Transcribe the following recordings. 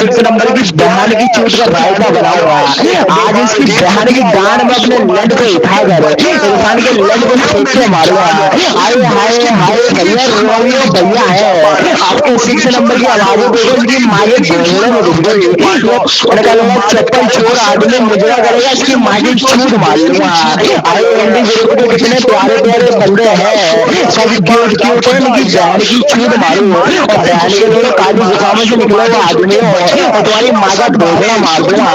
6 number की बहन की चूत का रायता बना हुआ है। आज इसकी बहन की गांड में अपने लड को उठाकर इरफान के लड को फेंक के मारूंगा। आए हाय हाय भैया रोमियो भैया है आपके 6 नंबर की आवाजें देखो इसकी माँ के भोसड़े में घुस गई। ये लड़का लड़ा चप्पल छोड़ आदमी मुजरा करेगा इसकी माँ की छूट मार लूंगा। आए एंडी ग्रुप के कितने प्यारे प्यारे बंदे हैं सब क्यूट क्यूट है इनकी बहन की छूट मारू और बहन के लिए काली जुकामों से निकले हुए आदमी हो और तुम्हारी माँ का भोसड़ा मार दूंगा।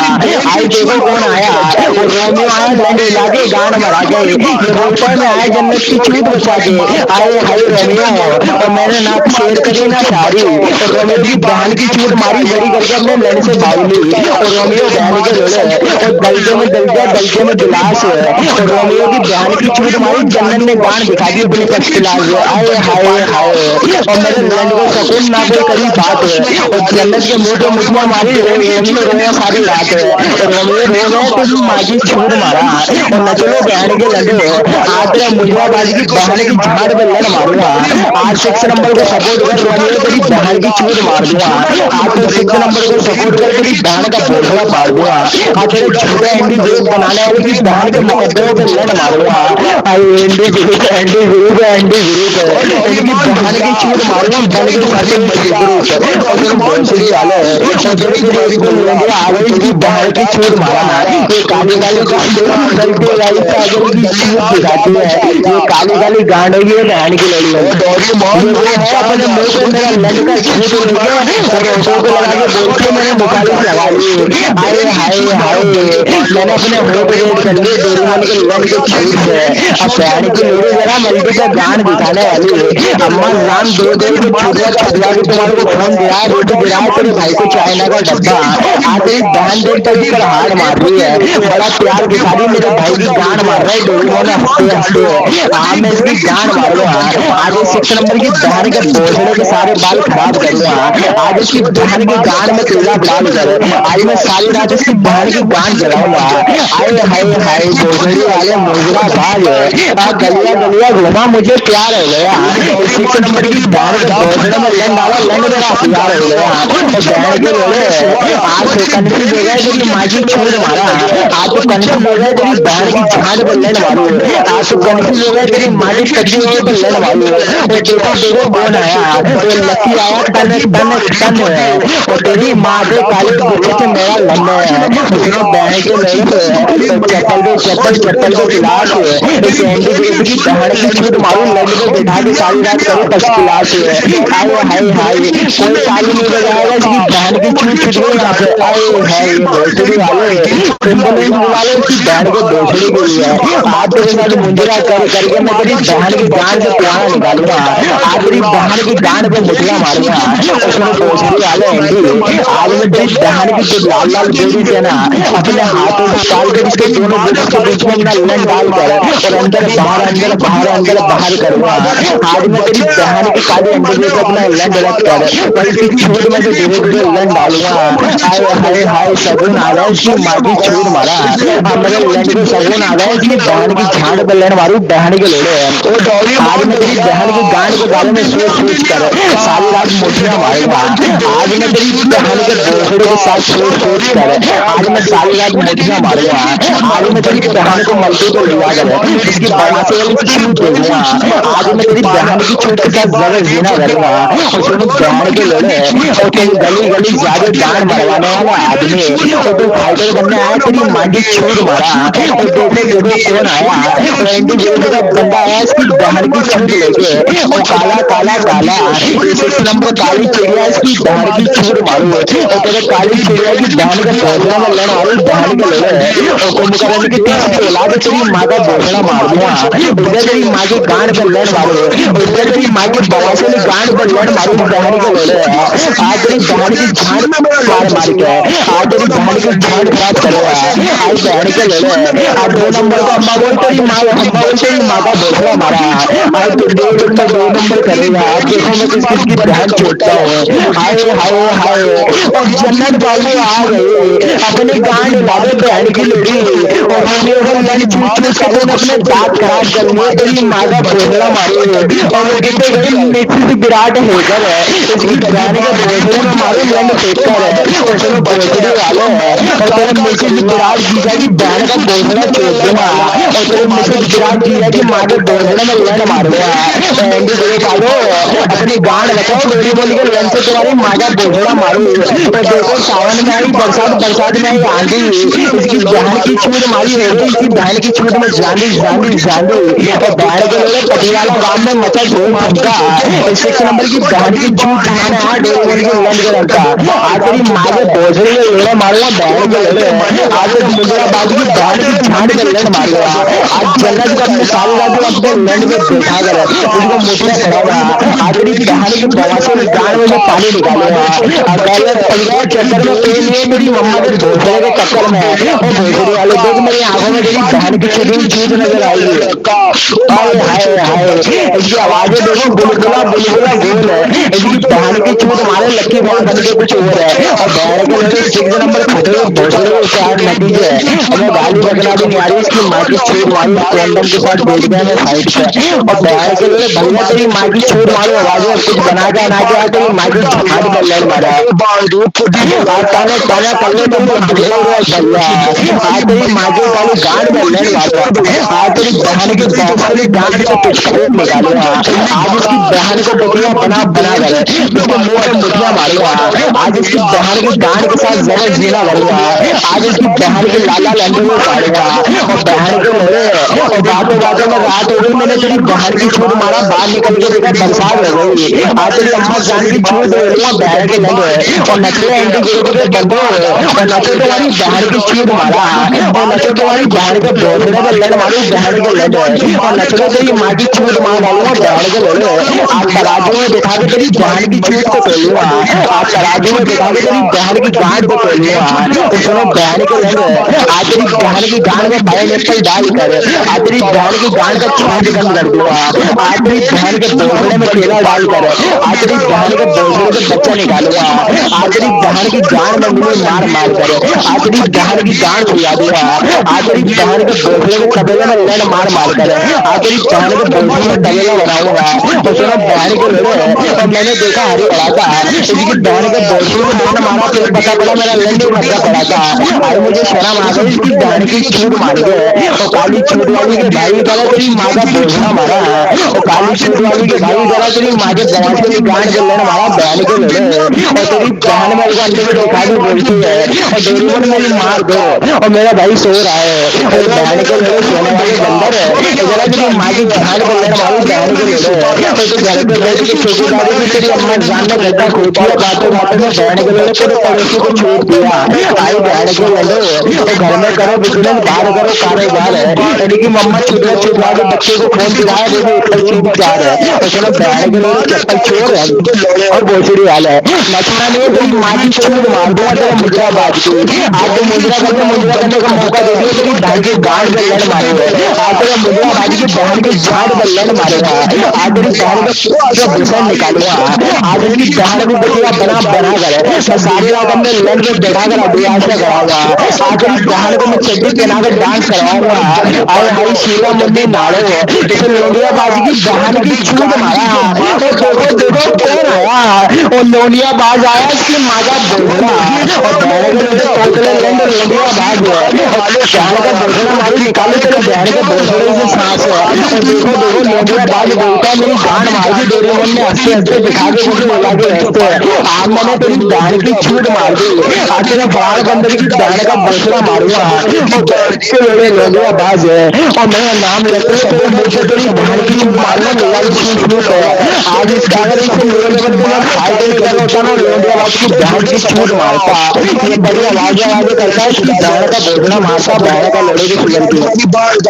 आई देखो कौन आया वो रोमियो आया लंड हिला के गान मरा के ये रोपर में आया जन्नत की छूट बचा के आए हाय रोमियो और मैंने ना शेर करी ना शारी और रोमियो की बहन की छूट मारी बड़ी करके अपने लड़ से भाग ली और रोमियो बहन के लोड़े और दलते में दलते दलते में गिलास और रोमियो की बहन की छूट मारी जन्नत ने गान दिखा दी अपनी फर्स्ट क्लास आए हाय हाय और मेरे लंड को सकून ना कोई करी बात और जन्नत के मुंह पे मुझमें मारी रोमियो रोया सारी रात और रोमियो रो गए तुम माजी छूट मारा और न चलो बहन के लड़े आज तेरा मुजराबाजी की बहन की झाड़ पे लड़ मारूंगा। आज 6 नंबर को सपोर्ट कर रोमियो तेरी बहन की छूट मार दूंगा। आज तो 6 नंबर को सपोर्ट कर तेरी बहन का भोसड़ा मार दूंगा। आज तेरे झूठे एंडी ग्रुप बनाने वाले की बहन के मुकदमों पे लड़ मारूंगा। आई एंडी ग्रुप एंडी ग्रुप एंडी ग्रुप इनकी बहन की छूट मारूंगा बन के साथ ग्रुप और जो भोसड़ी वाले और जो तेरी आ गई इसकी बहन की छूट मारा ये काली काली गलती वाली पागल की छूट दिखाती है ये काली काली गांड होगी ये बहन की लड़ी है ये है अपने मुंह पे मेरा लड़ का छूट लेके और होठों पे लगा के बोलते मैंने मुखालिफ लगा ली आए हाय हाय मैंने अपने होठ रेड कर लिए डोरेमोन के लड़ के छूट से अब बहन की लड़ी जरा मल्टी पे गांड दिखाने वाली अम्मा राम दो दो को छुटवा के तुम्हारे को फोन दिया रोटी गिरा तेरे भाई को चाइना का डब्बा आज तेरी बहन देख कर कर हार मार रही है बड़ा प्यार दिखा रही मेरे भाई की गांड मार रहा है डोरेमोन हंसते हंसते हाँ मैं इसकी गांड मारूंगा। आज 6 नंबर की बहन के भोसड़े के सारे बाल खराब करूंगा। आज इसकी बहन की गांड में तेला डाल कर आज मैं सारी रात इसकी बहन की गांड जलाऊंगा। आए हाय हाय भोसड़ी वाले मुजरा बाज गलिया गलिया घूमा मुझे प्यार हो गया 6 नंबर की बहन के भोसड़े में लंड डाला लंड मेरा प्यार हो गया और बहन के लोड़े आज तो कंफ्यूज हो गया तेरी माँ की छूट मारा आज तो कंफ्यूज हो गया तेरी बहन की झाड़ पर लड़ मारू आज तो कंफ्यूज हो गया तेरी माँ की कच्ची हो पर लड़ मारू और देखो देखो कौन आया वो लकी आया तन तन तन और तेरी माँ के काले गुच्छे से मेरा लंबे है उसने बहन के लड़े चप्पल पे चप्पल चप्पल पे गिलास इस एंटी ग्रुप की बहन की छूट मारू लड़ को बैठा के सारी रात करो फर्स्ट क्लास आए हाय हाय कोई ताली नहीं बजाएगा इसकी बहन की छूट छूट गई यहाँ पे आए हाय भोसड़ी वाले एम्बुलेंस वाले उसकी बहन को भोसड़ी के लिए आज तेरे साथ मुंजरा कर करके मैं तेरी बहन की गांड से पुराना निकालूंगा। आज तेरी बहन की गांड पे मुठिया मारूंगा उसमें भोसड़ी वाले एंडी आज मैं तेरी बहन की जो लाल लाल बेड़ी से ना अपने हाथों से डाल कर इसके दोनों बुक्स के बीच में अपना लन डाल कर और अंदर बाहर करूंगा। आज मैं तेरी बहन की काली अंडे से अपना लन रख कर और इसकी छूट में से धीरे धीरे लन डालूंगा। आए हाय हाय सगुन आ गया इसकी माँ की छूट मारा मेरे लंड को सगुन आ गया इसकी बहन की झाड़ पर लड़ मारू बहन के लोड़े आज मैं तेरी बहन की गांड के बारे में सोच सोच कर सारी रात मोटियां मारूंगा। आज मैं तेरी बहन के भोसड़े के साथ सोच सोच कर आज मैं सारी रात मोटियां मारूंगा। आज मैं तेरी बहन को मल्टी को ले जाकर इसकी बड़ा से वाली छूट दूंगा। आज मैं तेरी बहन की छूट के साथ जबर जीना करूंगा और सुनो बहन के लोड़े और तेरी गली गली ज्यादा गांड मरवाने वाला आदमी और तू फाइटर बनने आया तेरी माँ की छूट मारा और देखो देखो कौन आया और एंटी ग्रुप का बंदा आया इसकी बहन की छूट लेके और काला काला काला 6 नंबर काली चिड़िया इसकी बहन की छूट मारू और तेरे काली चिड़िया की बहन का भोसड़ा में लड़ मारू बहन के लड़े और कुंभकर्ण की तीसरी औलाद तेरी माँ का भोसड़ा मार दूंगा। उधर तेरी माँ की गांड पर लड़ मारू उधर तेरी माँ की बवासीर गांड पर लड़ मारू बहन के लड़े आज तेरी बहन की झाड़ मार मार के आज तेरी बहन की झाड़ खराब करेगा आज बहन के लड़े आज 2 नंबर का अम्मा बोल तेरी माँ अम्मा बोल तेरी माँ का भोसड़ा मारा आज तो 2 नंबर करेगा आज देखो मैं किस किसकी बहन छोड़ता हूँ। हाय हाय हाय और जन्नत बाबू आ गए अपने गांड लादे बहन की लड़ी और हमने अगर लड़ी चूस चूस के तूने अपने दांत खराब कर लिए तेरी माँ का भोसड़ा मारे और वो कहते गई मिसेस विराट हेगर है इसकी बहन के भोसड़े में मारू लंड फेंक कर और सुनो भोसड़ी वाले और तेरे मिसेज विराट जीजा की बहन का भोसड़ा छोड़ दूंगा और तेरे मिसेज विराट जीजा की माँ के भोसड़े में लड़ मारूंगा। एंडी ग्रुप वालों अपनी गांड बचाओ, डोरेमोन के लन से तुम्हारी माँ का भोसड़ा मारू। और देखो सावन में आई बरसात, बरसात में आई आंधी, इसकी बहन की छूट मारी हो गई, इसकी बहन की छूट में जांदी जांदी जांदी। और बहन के लोड़े पटियाला गांव में मचा धूम धमका। 6 नंबर की बहन की छूट दिखाने आया डोरेमोन के लन के लड़का। आज तेरी माँ के भोसड़े में लेड़े मारूंगा बहन के लड़े। आज तेरे मुंद्राबाज की बहन की झाड़ में लड़ मारूंगा। आज जन्नत को अपने सारी रात अपने लैंड में बैठा कर उसको मुठिया चढ़ाऊंगा। आज तेरी बहन की बवासीर गान में से पानी निकालूंगा। अगर पड़ गया चक्कर में कोई नहीं है मेरी मम्मा के भोसड़े के चक्कर में। और भोसड़ी वाले देख मेरी आंखों में तेरी बहन की छुटी चूत नजर आएगी। हाय हाय हाय, इसकी आवाजें देखो बुलबुला बुलबुला गोल है, इसकी बहन की छूट मारे लक्की बॉल बन के कुछ और है। और बहन के लड़े 6 नंबर खटे हुए भोसड़े के चार नतीजे है। हमें गाली बकना भी नहीं आ रही, इसकी माँ की छूट मारी कॉन्डम के साथ बैठ गया मैं साइड पे। और बहन के लड़े भैया तेरी माँ की छूट मारू आवाजें कुछ बना के ना के तेरी माँ की झाड़ में लड़ मारा। ताने ताने कर ले तुम भैया, आज तेरी माँ की काली गांड में लड़ मारूंगा। आज तेरी बहन की बौछारी गांड से पिचकारे निकालूंगा। आज इसकी बहन को बकरिया बना बना कर इसके मुंह पे मुठिया मारूंगा। आज इसकी बहन की गांड के साथ जबर जीना करूंगा। आज इसकी बहन की लाला लंडे में फाड़ूंगा। और बहन के लड़े और बातों बातों में रात हो गई, मैंने तेरी बहन की छूट मारा, बाहर निकल के देखा बरसात हो गई। आज तेरी अम्मा जान की छूट दे दूंगा बहन के लंडे। और नचले एंटी ग्रुप के बंदो और नचो तुम्हारी बहन की छूट मारा। और नचो तुम्हारी बहन के भोसड़े में लड़ मारू बहन के लंडे। और नचलो तेरी माँ की छूट मार डालूंगा बहन के लड़े। आज तराजू में दिखा के तेरी बहन की छूट को तोलूंगा। आज तराजू में दिखा के तेरी बहन की गांड को तोलूंगा। तो सुनो बहन के लंडे, आज तेरी बहन की गांड में पाइनएप्पल डाल कर आज तेरी बहन की गांड का छूट बंद कर दूंगा। आज तेरी बहन के भोसड़े में केला डालकर आज तेरी बहन के भोसड़े से बच्चा निकालूंगा। आज तेरी बहन की गांड में मिली मार मार कर आज तेरी बहन की गांड छुड़ा दूंगा। आज तेरी बहन के भोसड़े के तबेले में लड़ मार मार कर आज तेरी बहन के भोसड़े में तबेला बनाऊंगा। और सुनो बहन के लड़े, और मैंने देखा हरी पड़ा था इसकी बहन के भोसड़े में लड़ मारा, फिर पता पड़ा मेरा लंडे मध्य पड़ा था। आज मुझे शर्म आ गई इसकी बहन की छूट मार के। और काली छूट वाली के भाई करा तेरी माँ का भोसड़ा मारा है। और काली छूट वाली के भाई करा तेरी माँ के बवासी की गांड के लड़ मारा बहन के लड़े। और तेरी बहन मेरे को अंदर में दिखा के बोलती है और डोरेमोन मेरी मार दो, और मेरा भाई सो रहा है। और बहन के लड़े सोने वाले बंदर है, जरा तेरी माँ की झाड़ को लड़ मारू बहन के लड़े। और तो घर पे बैठ के चौकीदारी की तेरी अम्मा जान ने गड्ढा खोदी है, बातों बातों में बहन के लड़े पूरे पड़ोसी को छोड़ दिया। आई बहन के लड़ो और घर में करो बिजनेस, बाहर करो कारोबार है। यानी कि मम्मा छुटवा छुटवा के बच्चे को फोन दिलाया, वो भी ऊपर सीधी चार है। और चलो बहन के लड़े चप्पल चोर है और भोसड़ी वाला है। नचना नहीं है तेरी माँ की छूट मार दूंगा तेरा मुजरा बाज की। आज तो मुजरा करने का मौका दे दिया, तेरी बहन की गांड में लड़ मारूंगा। आज तेरा मुजरा बाज की बहन की झाड़ में लड़ मारूंगा। आज तेरी बहन का भूषण निकालूंगा। आज इसकी बहन को बचिया बना बना कर मैं सारी रात अपने लड़ में बैठा कर अभ्यास कराऊंगा। आज तेरी बहन को मैं चड्डी पहना कर डांस कराऊंगा। आए हाई शीला मुंडी नाड़ो इसे लोनिया बाजी की बहन की छूट मारा। और देखो देखो कौन आया, और लोनिया बाज आया इसकी माँ का भोसड़ा। और बहन के लोटे तोतले लंड लोनिया बाज है। और बहन का भोसड़ा मारी निकाले तेरे बहन के भोसड़े से सांस है। और देखो देखो लोनिया बाज बोलता है मेरी गांड मार दी डोरेमोन ने हंसते हंसते दिखा के मुझे बोला के हंसते हैं। आज मैंने तेरी बहन की छूट मार दी, आज तेरे बाहर बंदर की बहन का भोसड़ा मारूंगा। और बहन के लोटे लोनिया बाज है और मेरा नाम लेते तेरे मुंह से तेरी बहन की छूट मारना मेरा छूट है। आज इस कागज से मेरे बदले में फायदे नहीं कर होता ना लोनिया बाज की बहन की छूट मारता। ये बड़ी आवाजें आवाजें करता है, इसकी बहन का भोसड़ा मारता, बहन का लड़े की सुधर की।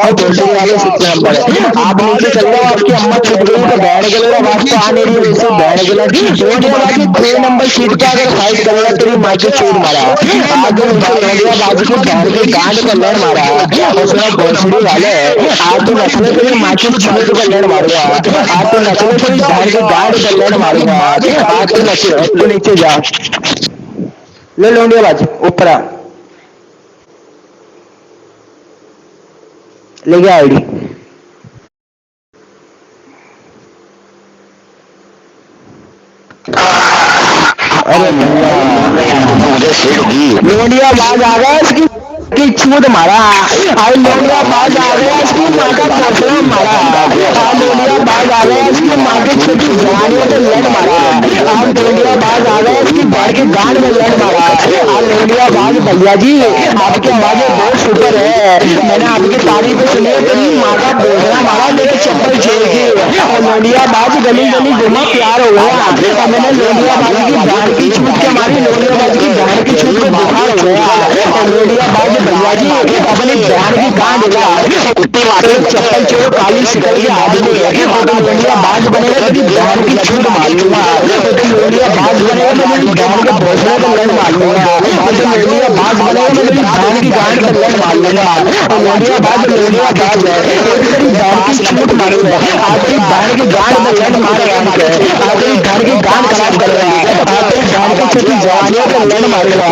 और भोसड़ी वाले 6 नंबर है, आप नीचे चल जाओ, आपकी अम्मा छुट गई तो बहन के लिए आवाज तो आ नहीं रही है, वैसे बहन के लिए लोनिया बाजी 6 नंबर सीट पे अगर फाइट करेगा तेरी माँ की छूट मारा। आज उनसे लोनिया बाजी की बहन की गांड को लड़ मारा। और सुनो भोसड़ी वाले, आज तो नस्ले तेरी माँ की छूट को लड़ मारूंगा। आज तो नस्ले तेरी बहन की गांड को लड़ मारूंगा। आज तो नस्ले तू नीचे जा, ले लोनिया बाजी ऊपर आ, ले गया आईडी। अरे भैया लोनिया बाज आ गया इसकी की छूट मारा। आई लोनिया बाज आ गया इसकी माँ का पोछना मारा। आई लोनिया बाज आ गया इसकी माँ की छोटी जवानियों पे लड़ मारा। आई लोनिया बाज आ गया इसकी बैठ के गांड में लड़ मारा। आई लोनिया बाज भैया जी आपकी आवाजें बहुत सुपर है, मैंने आपकी तारीफ सुनी है, तेरी माँ का पोछना मारा मेरे चप्पल छोड़ के। और लोनिया बाज गली गली घुमा प्यार हो गया। और मैंने लोनिया बाज की बहन की छूट के मारी, लोनिया बाज की बहन की छूट को बुखार हो गया। और लोनिया बाज भैया जी अपनी बहन की गांड हिला, चप्पल छोड़ो काली शिकल के आदमी। और तुम लोनिया बाज बनेगा तेरी बहन की छूट मार लूंगा। और तुम लोनिया बाज बनेगा मैं तेरी बहन के भोसले पर लड़ मार लूंगा। और तुम लोनिया बाज बनेगा मैं तेरी बहन की गांड पर लड़ मार लूंगा। और लोनिया बाज है एक तेरी बहन की छूट मारूंगा। आज तेरी बहन की गांड में लड़ मारेगा, आज तेरी बहन की गांड खराब करेगा, आज तेरी बहन की छोटी जवानियों पर लड़ मारूंगा,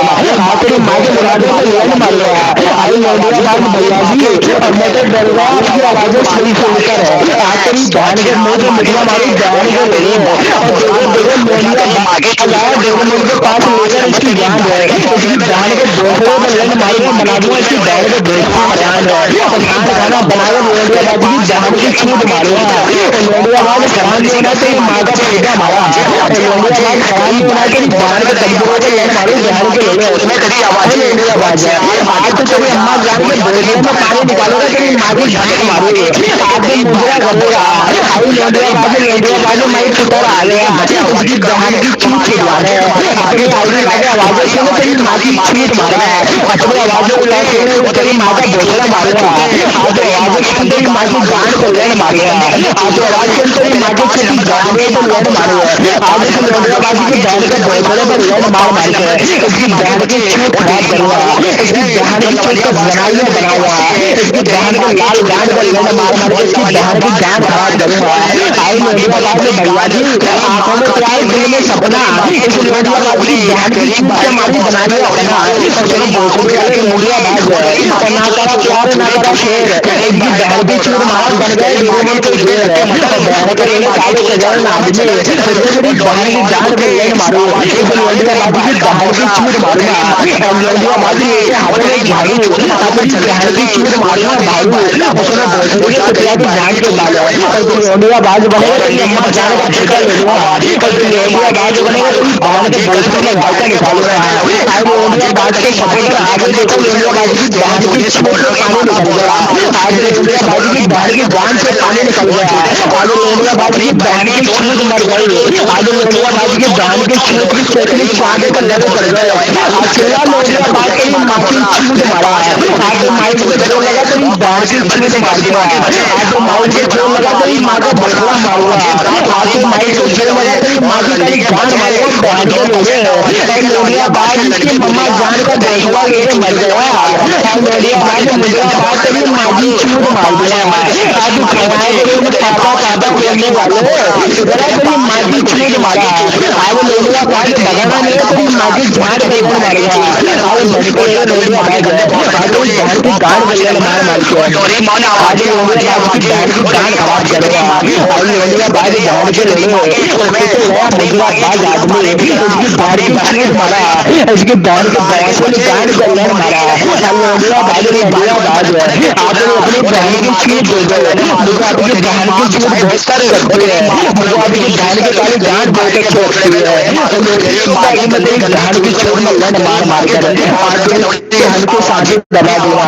आज तेरी माँ के मुरादों पर लड़ मारूंगा। आई लोनिया बाज भैया जी और मैं तो डर गया आपकी आवाजें सुनकर है। आज तेरी बहन के मुंह से मुठिया मारी बहन के ले और देखो देखो लोनिया बाज आया, देखो मुझे पास लेकर इसकी जान है, इसकी बहन के भोसले पर लड़ मारूंगा, बना दूंगा इसकी बहन के भोसले पर जान है। और खाना खाना बनाकर लोनिया बाज की बहन की छूट मारूंगा। और लोनिया बाज खराब नहीं होना तेरी माँ का पैसा मारा। और लोनिया बाज खराब नहीं होना तेरी बहन के कब्जों पर लड़ मारू बहन के ले लोनिया बाज है। आज तो तेरी अम्मा जान के भोसले में पानी निकालेगा, तेरी माँ की झटक मारूंगी, आज तो मुजरा करेगा। आई लोनिया बाज माई पुतर आ गया, उसकी बहन की छूट छुड़वाने अपनी आईडी लाके आवाजें सुनो तेरी माँ की छूट मारा। अपनी आवाजें उठा सुनो तेरी माँ का भोसला मारूंगा। आज आवाजें सुन तेरी माँ की गांड को लड़ मारूंगा। आज आवाज सुन तेरी माँ की छोटी गांडों को लड़ मारूंगा। आज इस लोनिया बाज की बहन के भोसले पर लड़ मार मार के इसकी बहन की छूट खराब करूंगा, इसकी बहन की छूट को बनाइए बनाऊंगा, इसकी बहन के लाल गांड पर लड़ मार मार के इसकी बहन की गांड खराब करूंगा। आई लोनिया बाज भैया जी आंखों में प्यार दिल में सपना, इस लोनिया बाज की बहन की छूट के मारी बना लिया अपना। और चलो भोसड़ी वाले लोनिया बाज है और ना करा प्यार ना करा शेर, इसकी बहन की छूट मारा बन गए डोरेमोन के शेर। और बहन के लिए काले सजाए आदमी इसलिए मेरी बहन की गांड में लड़ मारू, इस लोनिया बाज की बहन की छूट मारूंगा। और लोनिया बाज लेके हाथों में झाड़ू अपनी बहन की छूट मारूंगा भाड़ू। उसने भोसड़ी के कुतिया की जान के डाले और तुम लोनिया बाज बनेगा तेरी अम्मा जान का ठेका ले लूंगा। और तुम लोनिया बाज बनेगा तेरी बहन के भोसले में घाटा निकालूंगा। आई लोनिया बाज के सपोर्टर आगे देखो लोनिया बाज की बहन की छूट से पानी निकल गया। आज लोनिया बाज की बहन की जान से पानी निकल गया। आज लोनिया बाज की बहन की छूट मर गई। आज लोनिया बाज की बहन की छूट की चेतनी चांदे पर लड़ पड़ गए। आज चला लोनिया बाज तेरी माँ की छूट मारा। आज तो माइक पे जोर लगा तेरी बहन की छूट मार दूंगा। आज तो माइक पे जोर लगा तेरी माँ का भोसला मारूंगा। आज तो माइक पे जोर लगा तेरी माँ की कहीं जान मारूंगा बहन के लोगे। और लोनिया बाज की मम्मा जान का भोसला लेके मर गया। और लोनिया बाज मुझे बात तेरी माँ की छूट मार दूंगा। आज खड़ाए तेरे पापा पापा बोलने वाले इधर तेरी माँ की छूट मारा। आज लोनिया बाज भगाना नहीं है तेरी माँ की झाड़ पर मारूंगा। आज लड़के लोनिया बाज आज तेरी बहन की गांड बल्ले मार मार के आज लोनिया बाज की बहन की गांड खराब करेगा। आज लोनिया बाज बहन के लड़े उससे नया मुजरा बाज आदमी इसकी बहन की छूट मारा, इसकी बहन के भैंसों ने गांड बल्ले मारा। लोनिया बाज आप अपनी बहन की छूट दे दो, मुझे आपकी बहन की छूट बहुत सारे रखती है, मुझे आपकी बहन के काली गांड बहुत अच्छी लगती है। मैं तेरी बहन की छूट में लड़ मार मार कर आज बहन के साथ दबा दूंगा।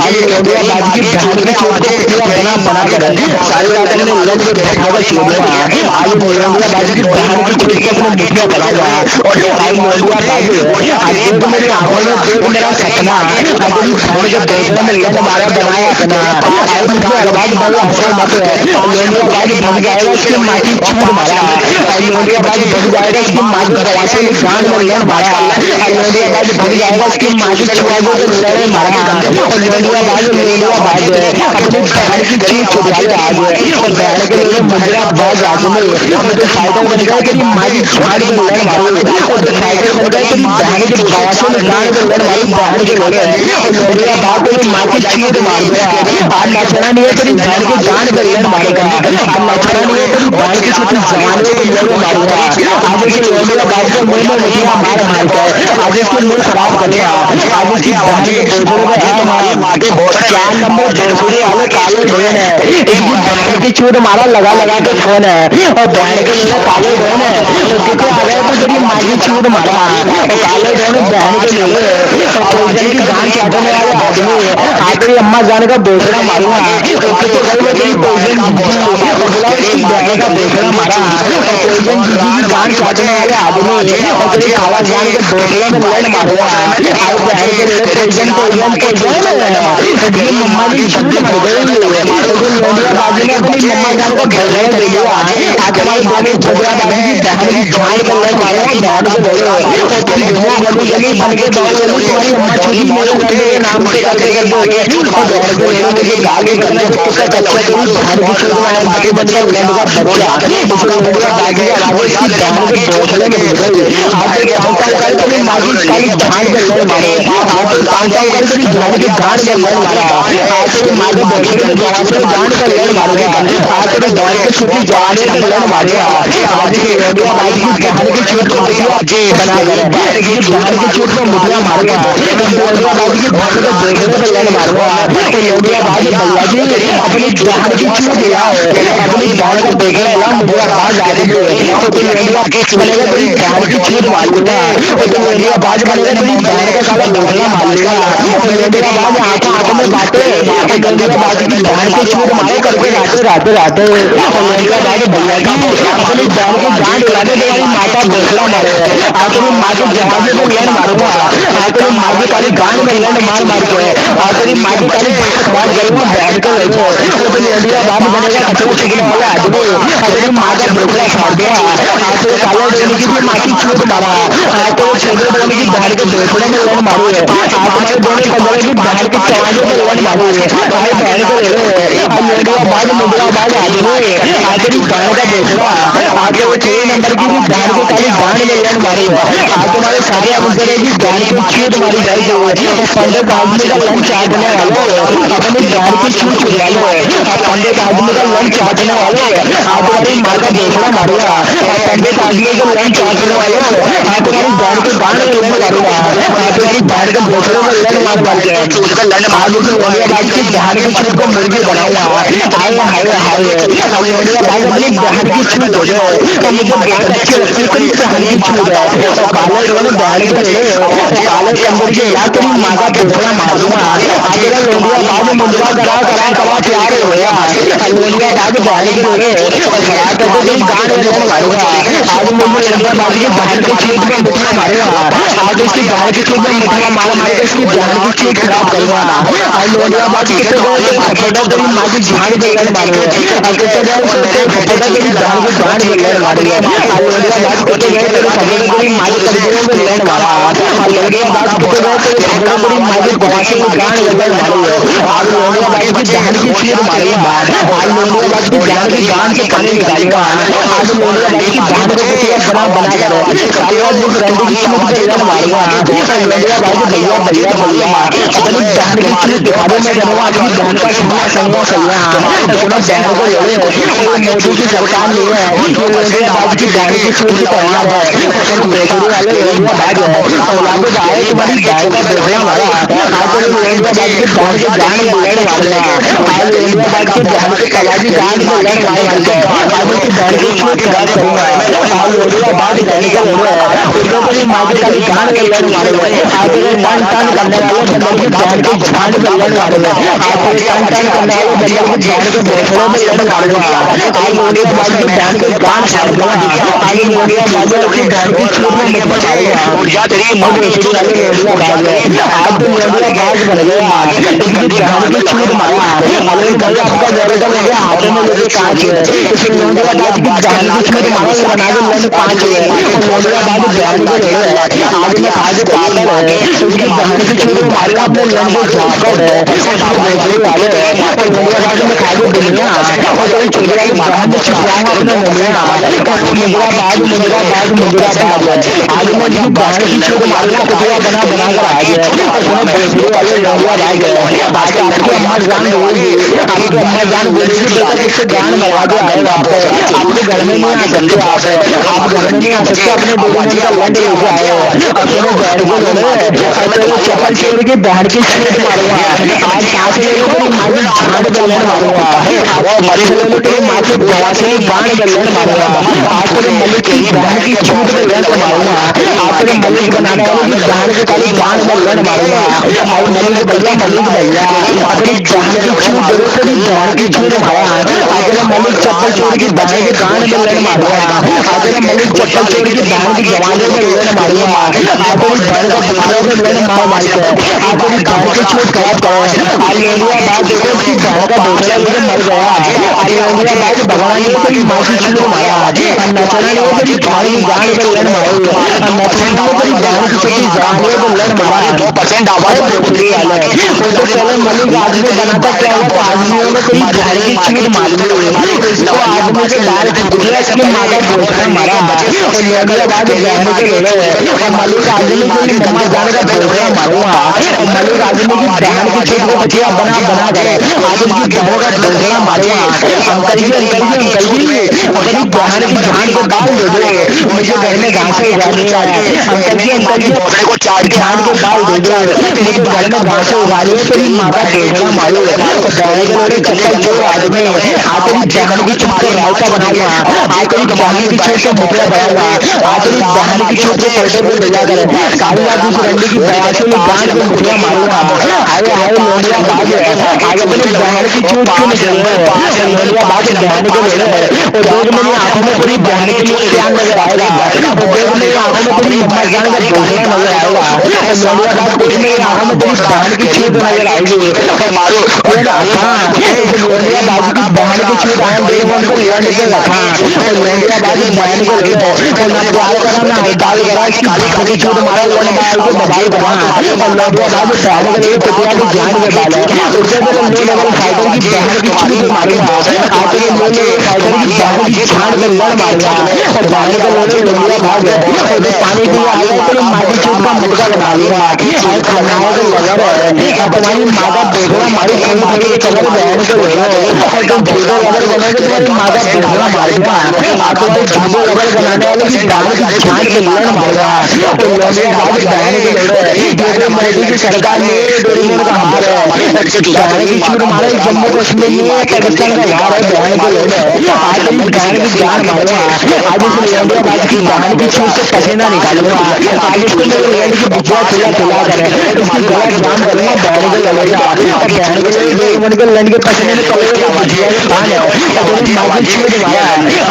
आज लोनिया बाज की बहन की छूट को पूरा बना बना कर सारी रात अपने लड़ में बैठा कर छोड़ूंगा। आज लोनिया बाज की बहन की छूट को अपने मुठिया बनाऊंगा। और आज लोनिया बाज आज देख मेरी आंखों में देख मेरा सपना, आज तेरी बहन के भोसले में लड़ मारा बनाया अपना। आज मुझे अरबाज बड़ा हंसो मत लोनिया बाज भग जाएगा इसकी माँ की छूट मारा। आज लोनिया बाज भग जाएगा इसकी माँ की प्रवासी ने गांड में लड़ मारा। आज लोनिया बाज भग जाएगा इसकी माँ की छुआजों से लड़े मारा। और लोनिया बाज अपनी बहन की छूट छुट वाले आज और बहन के लोग मुजरा बाज आदमी और तो फाइटर बन गए तेरी माँ की झाड़ में लड़ मारे और तो फाइटर बन गए तेरी बहन के गवासों में गाड़ में लड़ मारी बहन के लोग और लोडिया बात तेरी माँ की छूट मार दिया आज नचना नहीं है तेरी बहन के गांड में लड़ मारेगा आज नचना नहीं है तेरी बहन की छोटी जवानी में लड़ मारेगा आज इसके लोडिया बात के मुंह में मुठिया मार मार के आज इसके मुंह खराब करेगा आज इसकी बहन के बोझों में है हमारी 4 नंबर भोसड़ी वाले काले बहन है इसकी बहन की छूट मारा लगा लगा के फोन है और बहन के लिए काले बहन है तो कितने आ गए तो तेरी माँ की छूट मारा और काले बहन बहन के लिए और पोजन की जान चाटने वाले आदमी आज तेरी अम्मा जान का बेचना मारूंगा और कितने गए मैं तेरी पोजन जीजी और बोला उसकी बहन का बेचना मारा और पोजन जीजी की जान चाटने वाले आदमी और तेरी खाला जान के बेचना में लड़ मारूंगा आज बहन के लिए पोजन पोजन पोजन तेरी मम्मा की छूट मर गई तो लोडिया बाजी ने अपनी मम्मा जान को भगवान दे दिया आज हमारे दोनों झगड़ा बाजी की बहन की झाड़ कर लड़ मारे बहन को बोलो और तेरी घुमा गली गली बन के दौड़ गली तुम्हारी अम्मा छोटी मेरे लड़के के नाम से करके कर दो और बहन को लेने मुझे गाली करना जो कितना कच्चा तेरी बहन की छोटी मारे माटी बन कर लड़ का बच्चा इस लोडिया बाजी का आवाज इसकी बहन के बोतले में घुस गई आज तेरी कांटा कर तेरी माँ की काली झाड़ कर लड़ मारे आज तेरी कांटा कर तेरी बहन की झाड़ कर लड़ मारा आज तेरी माँ के बोतले में जवान से जान कर लड़ मारेगा आज तेरे बहन के छोटी जवान से लड़ मारेगा आज की लोडिया बाजी की बहन की छोट मुठिया बना कर बहन की छोट में मुठिया मारेगा लोडिया बाजी की बहन को देखने पर लड़ मारेगा लोडिया बाजी भैया जी अपनी बहन की छूट लाओ अपनी बहन को देखने ला मुझे बाज आ रही है तो तुम लोडिया बनेगा तेरी बहन की छूट मार लूंगा और तुम लोडिया बाज बनेगा तेरी बहन का साला बोखला मार लूंगा लोडिया बाज आंखों में बातें लोडिया बाजी की बहन की छूट मारो करके राते राते राते और लड़का बाजी भैया जी अपनी बहन की जान उड़ाने तुम्हारी माता बोखला मारे तेरी माँ की जहाजे में लड़ मारूंगा तेरी माँ की काली गांड में लड़ मार मार के तेरी माँ की काली बात करूंगा बहन को लड़ो तो तुम इंडिया बाप बनेगा कचरा छिकने वाला आदमी तेरी माँ का बोखला फाड़ दिया तेरे काले डोली की भी माँ की छूट मारा तो छोटे डोली की बहन के बोखले में लड़ मारू है तुम्हारे दोनों कंधे की बहन की चवाने में लड़ मारू है बहन को ले लो लोडिया बाज मुंडा बाज आदमी तेरी बहन का बोखला आगे वो 6 नंबर की भी बहन को काली गांड में लड़ मारी आज तुम्हारे सारे अवसरे की बहन को छूट मारी जाएगी पंडित आदमी का लंच चाटने वालों अपनी बहन की छूट छुड़ा लो पंडित आदमी का लंच चाटने वालों आज तुम्हारी माँ का बोखला मारूंगा पंडित आदमी को लंच चाटने वालों आज तुम्हारी बहन के गांड में लड़ मारूंगा आज तुम्हारी बहन के बोखले में लड़ मार मार के आज उस लोडिया बाज की बहन की छूट को मुर्गी बनाऊंगा हाय हाय हाय लोडिया बाज अपनी बहन की छूट हो जाए तो मुझे बहुत अच्छी लगती है तेरी बहन की छूट है और काले रोने बहन के ले काले कंदर के ला तेरी माँ का बोखला मार दूंगा आज तेरा लोडिया बाज मुंडवा करा करा करा प्यार हो गया लोडिया बाज बहन के ले और खड़ा करके तेरी गांड में लड़ मारूंगा आज मुझे लोडिया बाज की बहन की छूट में मुठिया मारूंगा आज इसकी बहन की छूट में मुठिया मार मार के इसकी बहन की छूट खराब करूंगा आज लोडिया बाज कितने गए खपड़ा तेरी माँ की झाड़ में लड़ मारू अब कितने गए सोते खपड़ा तेरी बहन की झाड़ में लड़ मारू आज लोडिया बाज कितने गए तेरे खपड़ा तेरी माँ की कदमों में लड़ मारा आज लोडिया बाज कितने गए तेरे खपड़ा तेरी माँ की गवासे में गांड में लड़ मारू आज लोडिया बाज की बहन की छूट मारूंगा आज लोडिया बाज की बहन की गांड से पानी निकालूंगा आज लोडिया बाज की बहन को कुछ बना बना कर सालिया जिस रंडी की छूट पे लड़ मारूंगा लोडिया बाज भैया भैया भैया अपनी बहन की छूट दिखाने में जनवा अपनी बहन का सुनना संगा सैया दोनों बहन को ले मोदी की सरकार नहीं है ये लोडिया बाज की बहन की छूट की तैयार है तुम बेचने वाले लोडिया बाज है और लागू आए तुम्हारी बहन का बोखला मारा आज तो लोडिया बाज की बहन के जान में लड़ मारूंगा आज लोडिया बाज की बहन के कलाजी जान में लड़ मारूंगा आज उसकी बहन की छूट खराब करूंगा आज लोडिया बाज बहन के ले उसको तेरी माँ की काली जान में लड़ मारूंगा आज तेरे टन टन करने वाले बंदर की बहन की जान में लड़ मारूंगा आज तेरे टन टन करने वाले बंदर की बहन के बोखले में लड़ मारूंगा आज लोडिया बाज की बहन के गान छाड़ दूंगा आज लोडिया बाज की बहन की छूट में मुझ पर आऊंगा तेरी माँ की छूट वाले लोडिया बाज आज तो लोडिया बाज बन गया इसकी बहन की छूट मारा अरे भाई आपका जरूरत है हाथों में लेके कांच है इस लोडिया बाज की बहन की छूट मारा बना के लड़ 5 है लोडिया बाज बहन को ले आज मैं आज पागल है उसकी बहन की चोट को मारूंगा अपने लैंड को झापड़ है उसके भोसड़े वाले और लौंडिया बाद में खा के दुनिया और तेरी छोटी वाली बहन को छिपवाऊंगा अपने ननिया और मुंजरा बाद आज मैं इसकी बहन की चोट मारूंगा पुतला बना बना कर आज उसने भोसड़े वाले लौंडिया भाग आज आपकी अम्मा जान बोलेगी आपकी अम्मा जान बोलेगी बेटा किससे गान मरवा के आए आप आपके घर में नहीं आ सकते आप घर में नहीं आ सकते अपने डोरेमोन का लंड लेके आए अपने बैठ के लड़े और चप्पल छोड़ के बहन की छूट मारूंगा आज सांस ले लो तेरी माँ की झाड़ पे लड़ मारूंगा और मरीज ले लो तेरी माँ की दवा से बाण पे लड़ मारूंगा आज तेरे मलिक की बहन की छूट पे लड़ मारूंगा आज तेरे मलिक बनाने वाले की बहन के खाली बाण पे लड़ मारूंगा आज मलिक भैया अपनी बहन की छूट दे दो तेरी बहन की छूट मारा आज तेरे मलिक चप्पल छोड़ के बहन के गान पे लड़ मारूंगा आज तेरे मलिक चप्पल छोड़ के बहन की जवानों पे लड़ मारूंगा आज तेरी बहन का बुखारों पे लड़ मार मार के आज तेरी बहन की छूट खराब करो आज लोहिया बाद देखो उसकी बहन का भोसड़ा लेके मर गया आज लोहिया बाद भगवान ने तेरी माँ की छूट मारा और नचना ने तेरी बहन की जान पे लड़ मारी और नचना ने तेरी बहन की छोटी जवानों पे लड़ मारा 2% आवाज भोसड़ी वाले वो तो पहले मलिक आदमी बनाता क्या हुआ तो आदमियों ने तेरी बहन की छूट मार दी इसको आदमी के बाहर छूट दिया इसकी माँ का भोसड़ा मारा और लोहिया बाद बहन के लड़े और मलिक आदमी तेरी मम्मा जान का भोसड़ा मारूंगा और मलिक आदमी की बहन की छूट को बचिया बना बना कर आज उसकी बहन का भोसड़ा मारूंगा अंकल जी अपनी बहन की जान को डाल दे दो मुझे घर में घास उगानी है अंकल जी को जान के डाल दे दो मुझे घर में घास उगानी है तेरी माँ का भोसड़ा मारू तो बहन के लोड़े चप्पल छोड़ आदमी आज तेरी बहन की छूट को रायता बनाऊंगा आज तेरी बहन की छूट को मुखड़ा बनाऊंगा आज तेरी बहन की छूट को पर्दे पे ले जाकर काली रात उस रंडी की बयासी में गांठ में मुखड़ा मारूंगा हाय हाय लोहिया बाज आज अपनी बहन की छूट क्यों निकल रहे लोहिया बाज बहन के ले रहे और देख मेरी आंखों में पूरी बहन के लिए प्यार नजर आएगा और देख मेरी आंखों में पूरी मम्मा जान का भोसड़ा नजर आएगा और लोहिया बाज देख मेरी आंखों में तेरी बहन की छूट नजर आएगी और मारो लोहिया बाज की बहन की छूट आए डोरेमोन को लेने के रखा और लोहिया बाज बहन को ले और ना प्यार करा ना हड़ताल करा इसकी बहन की छूट मारा लोन डाल के दबाई करा और लोहिया बाज बहन के लिए पिटिया की जान में डाले उससे पहले लो लेवल फाइटर की बहन की छूट मारूंगा आज के लो लेवल फाइटर की बहन की जान में लड़ मारूंगा और बहन के लोने लोहिया भाग और जो पानी के लिए आ गए तेरी माँ की छूट का मुटका बना लूंगा और खानाओं को लगा रहे और तुम्हारी माँ का भोसड़ा मारी थोड़ी थोड़ी के कलर बहन को ले और तुम भूगो रबर बनोगे तुम्हारी माँ का भोसड़ा मारूंगा और तुम्हारी भूगो रबर बनाने वाले की बहन की जान में लड़ मारूंगा और लोहिया भाग बहन के लड़े ये तो मोदी की सरकार ने डोरेमोन का हार है बहन की छूट मारे जम्मू कश्मीर में पाकिस्तान का हार है बहन के लड़े आज तेरी बहन की जान मारूंगा आज इस लोहिया बाज की बहन की छूट से पसीना निकालूंगा आज इसको मेरे लैंड की बुझा खिला कर इसकी गला जाम करूंगा बहन के लड़ेगा और बहन के लिए डोरेमोन के लैंड के पसीने में कलर का बुझिया के खान है और तेरी माँ की छूट मारा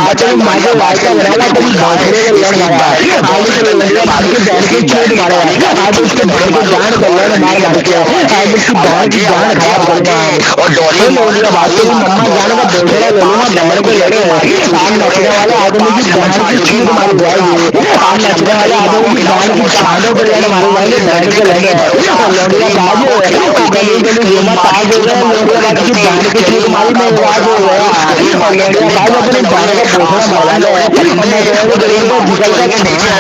आज तेरी माँ के वायका बनाया तेरी भोसड़े के लड़ मारा आज इस लोहिया बाज की बहन की छूट मारा आज उसके भाई की जान को लड़ मार मार के आज उसकी बहन की जान खराब करूंगा और डोली लोहिया बाज तेरी मम्मा जान का भोसड़ा ले लूंगा बहन के लड़े आज नचने वाले आदमी की बहन की छूट मारी जाएगी आज नचने वाले आदमी की बहन की छानों पर लड़ मारे जाएंगे बहन के लड़े और लोहिया बाज गली गली घूमा ताज हो गया लोहिया बाज की बहन की छूट मारी मैं आवाज हो गया और लोहिया बाज अपने बहन का भोसड़ा मरवा ले और मैं रोड गरीब को निकल कर छुआ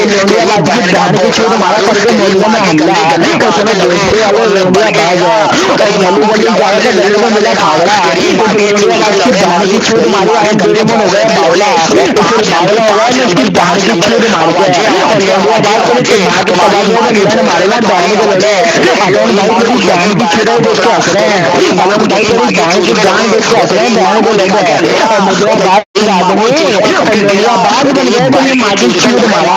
लोहिया बाज की बहन की छूट मारा करके मोहल्ले में हमला और सुनो दूसरे वाले लोहिया बाज और गली गली जाए तो गली में मिला खावड़ा उस लोहिया बाज की बहन की छूट मारी आए डोरेमोन हो गया बावला तो फिर बावला हो गया उसकी बहन की छूट मार के और लोहिया बाज को चिढ़ा के तबादले में लड़ मारेगा बहन के लड़े अलोन भाई तेरी बहन की छूट है देख के हंस रहे हैं अलोन भाई तेरी बहन की जान देख के हंस रहे हैं बहन को लड़े और मुझे बात आदमी और लोहिया बाज बन गए तेरी माँ की छूट मारा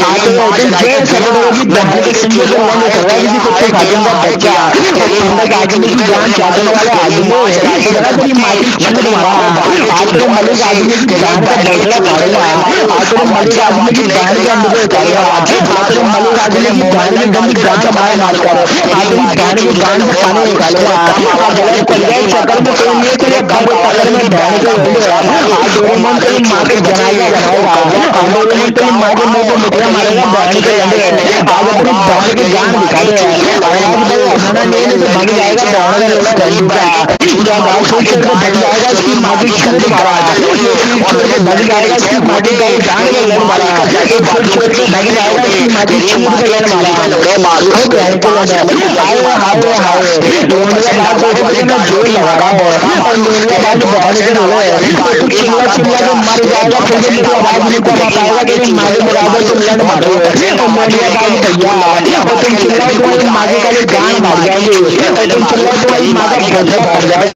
आज दिन जय सरोवर की बहन के सिंह के लड़ने करवा किसी को के खातून का बच्चा और पंद्रह के आदमी की जान चाटने वाले आदमी जरा तेरी माँ की छूट मारा आज तेरे मलिक आदमी की जान का बछड़ा फाड़ूंगा आज तेरे मलिक आदमी की जान के अंदर उतारूंगा आज तेरे मलिक आदमी की जान की गंदी गांड मार मार कर आज तेरी बहन की गांड से पानी निकालूंगा आज गलत पड़ गए चक्कर में तेरे लिए तेरे घर टक्कर में बहन के लोग आज डोरेमोन तेरी माँ के जनाजा बनाएगा आज डोरेमोन तेरी माँ के मुंह पे मिठाई मारेगा बहन के लंडे आज अपनी बहन की जान दिखा दे आज भाई अनाना लेने से भाग जाएगा बहन का लोला रंजू का या गाँव छोड़ के भाग जाएगा इसकी माँ की छूट मारा छोड़ के भाग जाएगा इसकी माँ की गाँव जान के लड़ मारा एक छोड़ के भाग जाएगा इसकी माँ की छूट पे लड़ मारा हो बहन के लड़ हाय हाय हाय लोनिया बात देखो तो मैं जोर लगा रहा है और लोनिया बात बहन के रोले तो तू चिल्ला चिल्ला के मर जाएगा फिर भी मेरी आवाज नहीं कर पाएगा तेरी माँ के बराबर तुम लड़ मारो और लोनिया बात भैया और तुम चिल्लाओ तुम्हारी माँ के काले गान मार जाएंगे और तुम चिल्लाओ तुम्हारी माँ का भोसला फट जाएगा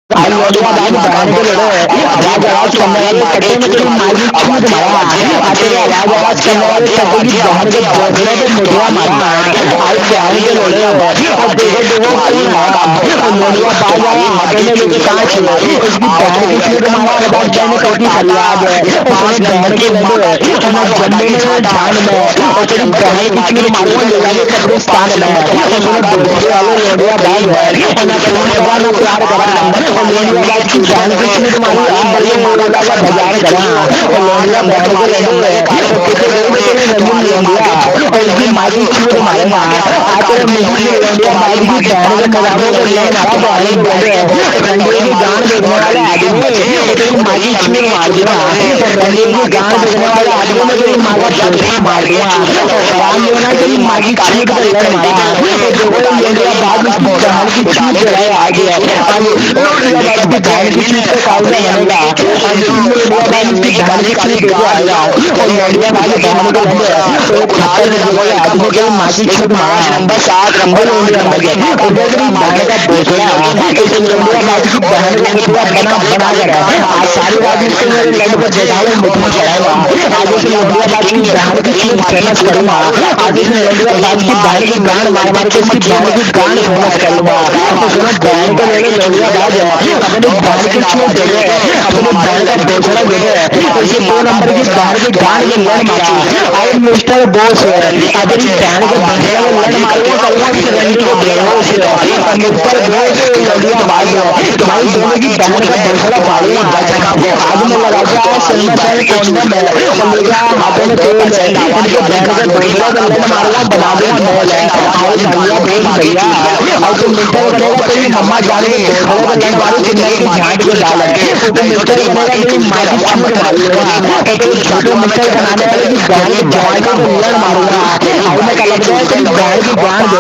आज लोनिया बात बहन के लड़े आवाज आवाज करने वाले कट्टे में तेरी माँ की छूट मारा आज तेरे आवाज आवाज करने वाले कट्टे की बहन के भोसले पे मुठिया मारा आज बहन के लड़े और देखो देखो कौन आया और लोनिया बाज आया हाथों में लेके कांच उसकी बहन की छूट मारा और बात बहन कटी फरियाद और तेरे बहन के लड़े और मैं जन्मे में जान में और तेरी बहन की छूट मारूंगा ले जाके कब्रिस्तान में और मेरे दोस्ती वाले लोनिया बाज और मैं फोन करा ना प्यार करा और लोनिया बाज की बहन की छूट मारी आप बड़े मारा का बाजार करा और लोनिया बहन के लड़े और कितने गरीब तेरे रंगीन लोनिया और इसकी माँ की छूट मारेगा आज तेरे मुंह में लोनिया बाज की बहन के मजाकों को ले मारा बहन के लड़े रंगीन की गान देखने वाला आदमी और तेरी माँ की छूट मार दूंगा और रंगीन की गान देखने वाला आदमी में तेरी माँ का पोस्टर मार दूंगा और खराब जो ना तेरी माँ की छूट पर लड़ मारा और देखो लोनिया बाज उसकी बहन की छूट जलाए आ गया लोनिया बाज की बहन की छूट पे काउंटर बनेगा और लोनिया बाज की बहन की छूट देके आएगा और लोनिया बाज बहन के लड़े तो खतर में जो आदमी के माँ की छूट मारा नंबर 7 नंबर लोनिया बाज उधर तेरी बहन का पोछड़ा इस लोनिया बाज की बहन को मुठिया बना बना कर आज सारी रात इसको मेरे लड़ पर बैठावे मुठिया चढ़ाएगा आज इस लोनिया बाज की बहन की छूट फेमस करूंगा आज इस लोनिया बाज की बहन की गांड मार मार के इसकी बहन की गांड फेमस करूंगा तो सुनो बहन के मेरे लोनिया बाज अपनी बहन की छूट दे दे अपनी बहन का पोछड़ा दे दे इसे 2 नंबर की बहन की गांड में लड़ मारा आई मिस्टर बॉस अपनी बहन के पोछड़ा में लड़ मारूंगा करूंगा सिलेंडर को बेहोश और मिस्टर बॉस लोनिया बाज तुम्हारी दोनों की बहन का पोछड़ा फाड़ूंगा आज मैं लगा गया सिनेमा साइड कॉन्डम है और ले गया हाथों में तेल है उनके बहन के पोछड़ा में लड़ मारूंगा बना दूंगा महल है आई भैया बोल भैया और तुम मिस्टर बनेगा तेरी मम्मा जाने के पोछड़े पर लड़ मारू चिन्नई की झांट के डाल है तो तुम मिस्टर बनेगा तेरी माँ की छूट मार लूंगा और तुम छोटे मिस्टर बनाने वाले की बहन की जवानी को लड़ मारूंगा आई मैं कलप गया तेरी बहन की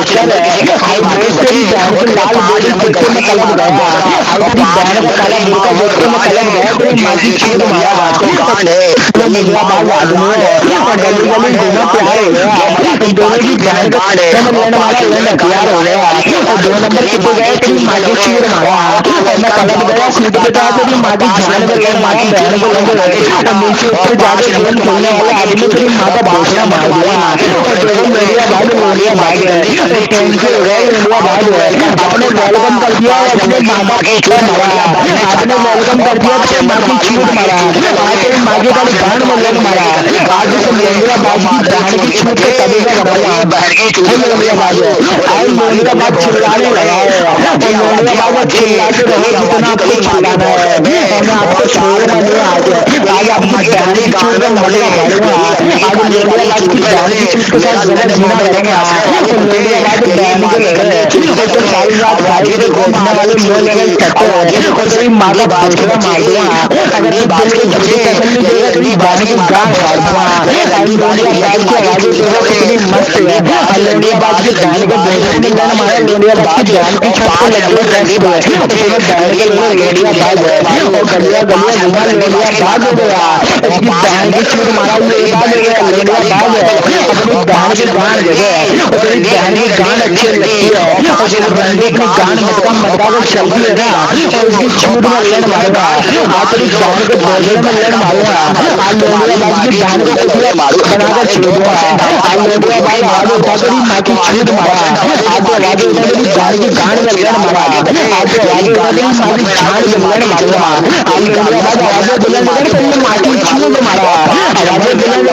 जान देखकर आई दोस्त तेरी बहन की लाल बोली देखते मैं कलप गया आई तेरी बहन का काला बुरका देखते मैं कलप गया तेरी माँ की छूट मारा तो मिला बाल आदमी है और गली गली दोनों प्यार हो गया इन दोनों की बहन का समझ लेने वाला लड़ प्यार हो गया और 2 नंबर कितने गए तेरी माँ की छूट मारा और मैं कलप गया सीट पे था तेरी माँ की जान में लड़ मारा बहन को लड़ और नीचे ऊपर जाके गेम खेलने वाले आदमी तेरी माँ का भोसला मार दिया और देखो लोनिया बाज और टेंशन हो गए लोनिया बाज आपने वेलकम कर दिया और अपने माँ का भोसला मारा आपने वेलकम कर दिया तेरी माँ की छूट मारा आज तेरी माँ की काली गांड में लड़ मारा आज से लोनिया बाज की बहन की छूट पे कभी का बनाया बहन की छूट लोनिया बाज आज लोनिया बाज चिल्लाने लगा है और लोनिया बाज चिल्लाते रहो जितना आपको चिल्लाना है और मैं आपको छोड़ना नहीं आज आपकी बहन की छूट का मजा मारूंगा आज लोनिया बाज की बहन की छूट के साथ जगह जीना करेंगे तो लोनिया बाज बहन के लड़े और तो सारी रात भाई के घोटने वाले मुंह लगे कट्टे और तेरी माँ का भोसला मार दूंगा अगर तू दिल को झूठी तसल्ली देगा तेरी बहन की गांड फाड़ दूंगा आज लोनिया बाज की आवाजें देखो कितनी मस्त है और लोनिया बाज की बहन के भोसले में लड़ मारा लोनिया बाज की बहन की छत को लग गई दस्त और तुम्हें बहन के लिए लोनिया बाज है और गलिया गलिया घुमा लोनिया बाज हो गया इसकी बहन की छूट मारा लोनिया बाज हो गया लोनिया बाज है अपनी बहन की गांड दे दे और तेरी बहन की गांड अच्छी लगती है और तेरे बहन की गान मटका मटका कर चलती है ना और उसकी छूट में लड़ मारूंगा आज तेरी बहन के भोजन में लड़ मारूंगा आज लोडिया बाज की बहन को कुटिया बनाकर छोड़ दूंगा आज लोडिया बाज आगे उठा तेरी माँ की छूट मारा आज आगे उठा तेरी बहन की गान में लड़ मारा आज आगे उठा तेरी माँ की झाड़ में लड़ मारूंगा आज लोडिया बाज आवाजें बुलंद कर तेरी माँ की छूट मारा आवाजें बुलंद